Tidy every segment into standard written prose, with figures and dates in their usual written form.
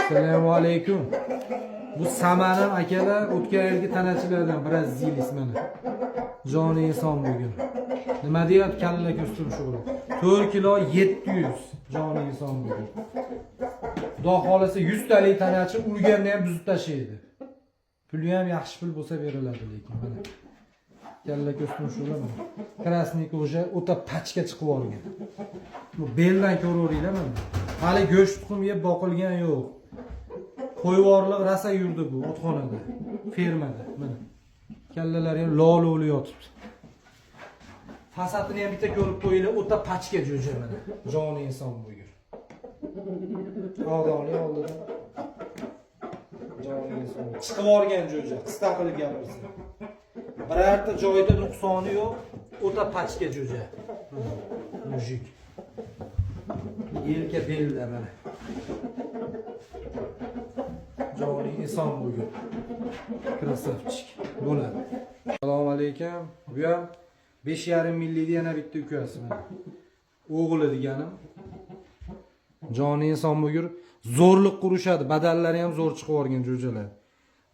Assalomu alaykum. Bu Samarim akalar o'tgan yilgi tanachilardan Braziliya mana. Joni inson bugun. Nima deyapti kalla ko'stum shug'uli. 4 kilo 700 joni inson bugun. Xudo xolasa 100 talik tanachi urganda ham buzib tashlaydi. Puli ham yaxshi pul bo'lsa beriladi lekin mana. Kalla ko'stum shug'uli mana. Krasnik o'sha o'ta pachka chiqib olgan. Bu beldan ko'raveringlar mana. Hali go'sht tuxum yeb boqilgan yo'q. Qo'yvorliq rasa yurdi bu otxonada, fermada. Mana. Kallalari ham lol-loli yotibdi. Fasadini ham bitta ko'rib qo'yinglar, o'ta pachka jo'ja mana. Joni inson bugun. Odamli oldida. Joni inson. Chiqib olgan jo'ja, qisqa qilib gapirsin. Birorta joyda nuqsoni yo'q, o'ta pachka jo'ja. Mujik. Yelka belda mana. Joni inson bugun. Krasavchik. Bo'ladi. Assalomu alaykum. Bu ham 5,5 millik yana bitta ukasi mana. O'g'li deganim. Joni inson bugun zo'rlik qurishadi. Badallari ham zo'r chiqib o'rgan jo'jalar.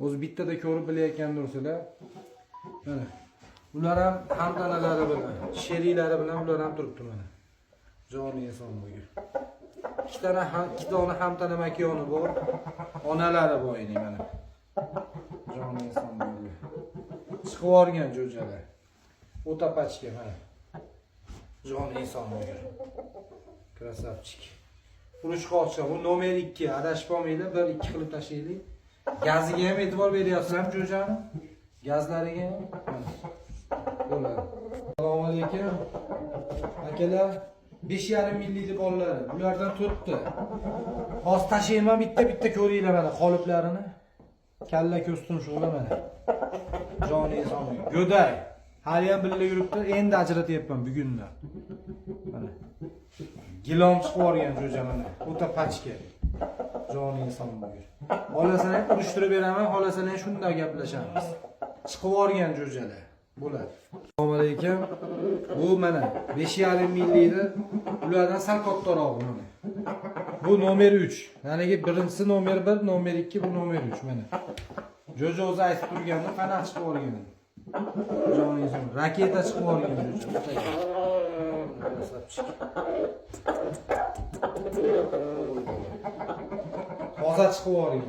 O'zi bittada ko'rib bilayotgandirsizlar. Mana. Ular ham hamtanalari bilan, sheriklari bilan ular ham turibdi mana. Joni inson bugun. Ikki dona hamtana makoni bor. Onalari bor edi mana. Joni inson bugun. Chiqib o'rgan jo'jalar. O'ta pachka mana. Joni inson bugun. Krasavchik. Urush qo'shcha, bu nomer 2, adashib olmaydi, 1-2 qilib tashlaylik. Gaziga ham e'tibor beryapsizlarmi jo'jani? Gazlariga ham. Bo'ladi. Assalomu alaykum. Akalar, 5,5 millik bolalar. Bulardan turibdi. Hozir tashlayman bitta ko'ringlar mana qoliplarini. Kalla ko'stum shug'ula mana. Joni inson. Go'day. Hali ham birga yuribdi. Endi ajratyapman bugundan. Mana. Gilom chiqib o'rgan jo'ja mana. O'ta pachka. Joni inson bugun. Xolasini ham urishtirib beraman, xolasini ham shunday gaplashamiz. Chiqib o'rgan jo'jalar. Bo'ladi. Assalomu alaykum. Bu mana 5,5 millikni ulardan sal kattaroq mana. Bu nomer 3. Ya'ni birinchisi nomer 1, nomer 2, bu nomer 3 mana. Jo'ja o'zi aytib turganda qanaqa chiqib o'rgan. Joni inson raketa chiqib o'rgan jo'ja. Hozir chiqib o'rgan.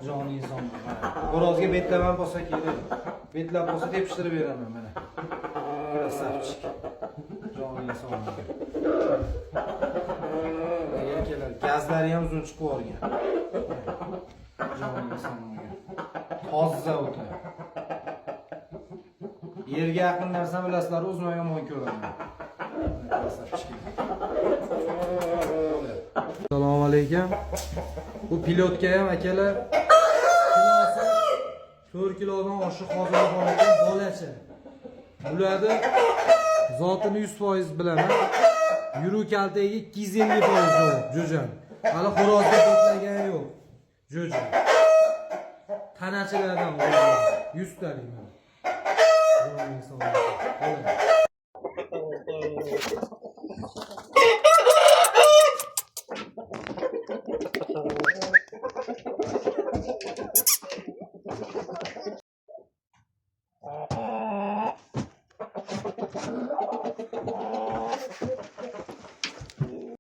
Joni inson. Xo'rozga betlaman bo'lsa kerak. Betlab bo'lsa tepishtirib beraman mana. Krasavchik. Joni inson. Yelkalar, gazlari ham uzun chiqib o'rgan. Joni inson. Toza o'ta. Yerga yaqin narsa bilasizlar, o'zim yomon ko'raman. Assalomu alaykum. Bu pilotka ham akalar 4 kilodan oshiq hozir qo'ygan bolacha. Bularni zotini 100% bilaman. Yuru kaltaga 250% yo'q, jo'ja. Hali xo'rozga to'plagan yo'q. Jo'ja. Tanachilardan 100 talik mana.